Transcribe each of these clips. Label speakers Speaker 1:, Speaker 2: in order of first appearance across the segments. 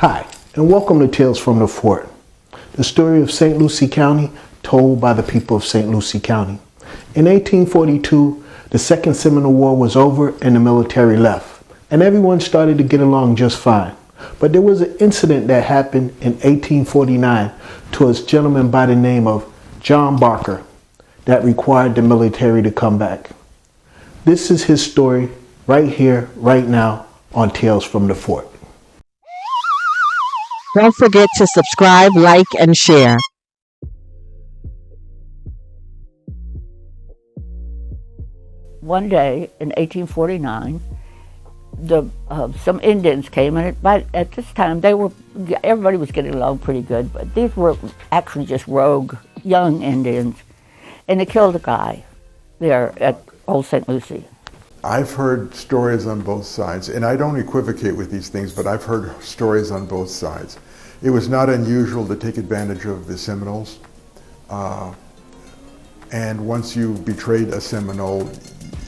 Speaker 1: Hi, and welcome to Tales from the Fort, the story of St. Lucie County told by the people of St. Lucie County. In 1842, the Second Seminole War was over and the military left, and everyone started to get along just fine. But there was an incident that happened in 1849 to a gentleman by the name of John Barker that required the military to come back. This is his story right here, right now on Tales from the Fort.
Speaker 2: Don't forget to subscribe, like, and share.
Speaker 3: One day in 1849, some Indians came, and at this time everybody was getting along pretty good, but these were actually just rogue young Indians, and they killed a guy there at Old St. Lucie.
Speaker 4: I've heard stories on both sides, and I don't equivocate with these things, but I've heard stories on both sides. It was not unusual to take advantage of the Seminoles, and once you betrayed a Seminole,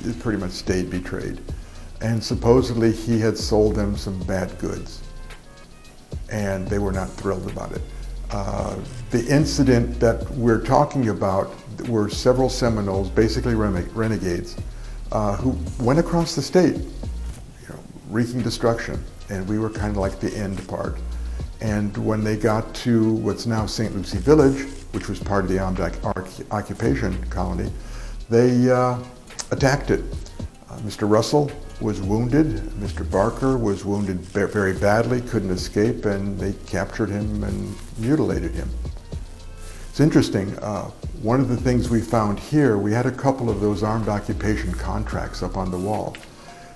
Speaker 4: it pretty much stayed betrayed. And supposedly he had sold them some bad goods, and they were not thrilled about it. The incident that we're talking about were several Seminoles, basically renegades, who went across the state, wreaking destruction, and we were kind of like the end part. And when they got to what's now St. Lucie Village, which was part of the armed occupation colony, they attacked it. Mr. Russell was wounded. Mr. Barker was wounded very badly, couldn't escape, and they captured him and mutilated him. It's interesting. One of the things we found here, we had a couple of those armed occupation contracts up on the wall.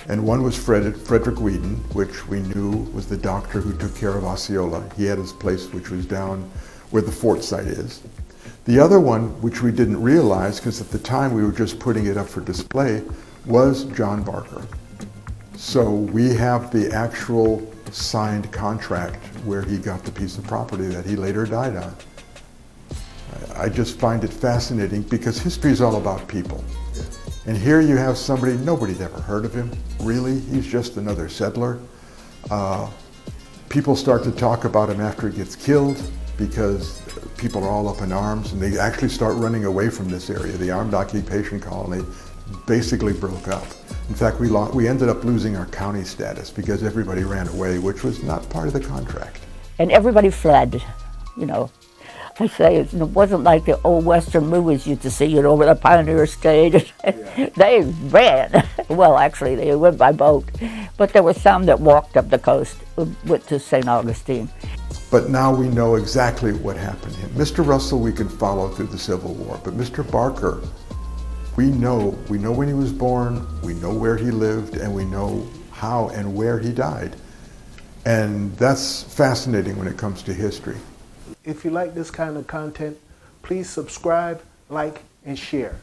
Speaker 4: And one was Frederick Whedon, which we knew was the doctor who took care of Osceola. He had his place, which was down where the fort site is. The other one, which we didn't realize, because at the time we were just putting it up for display, was John Barker. So we have the actual signed contract where he got the piece of property that he later died on. I just find it fascinating because history is all about people. And here you have somebody, nobody'd ever heard of him, really. He's just another settler. People start to talk about him after he gets killed because people are all up in arms, and they actually start running away from this area. The armed occupation colony basically broke up. In fact, we ended up losing our county status because everybody ran away, which was not part of the contract.
Speaker 3: And everybody fled, I say it wasn't like the old Western movies you used to see, where the pioneers stayed. Yeah. They ran. Well, actually, they went by boat. But there were some that walked up the coast, went to St. Augustine.
Speaker 4: But now we know exactly what happened to him. Mr. Russell we can follow through the Civil War, but Mr. Barker, we know when he was born, we know where he lived, and we know how and where he died. And that's fascinating when it comes to history.
Speaker 1: If you like this kind of content, please subscribe, like, and share.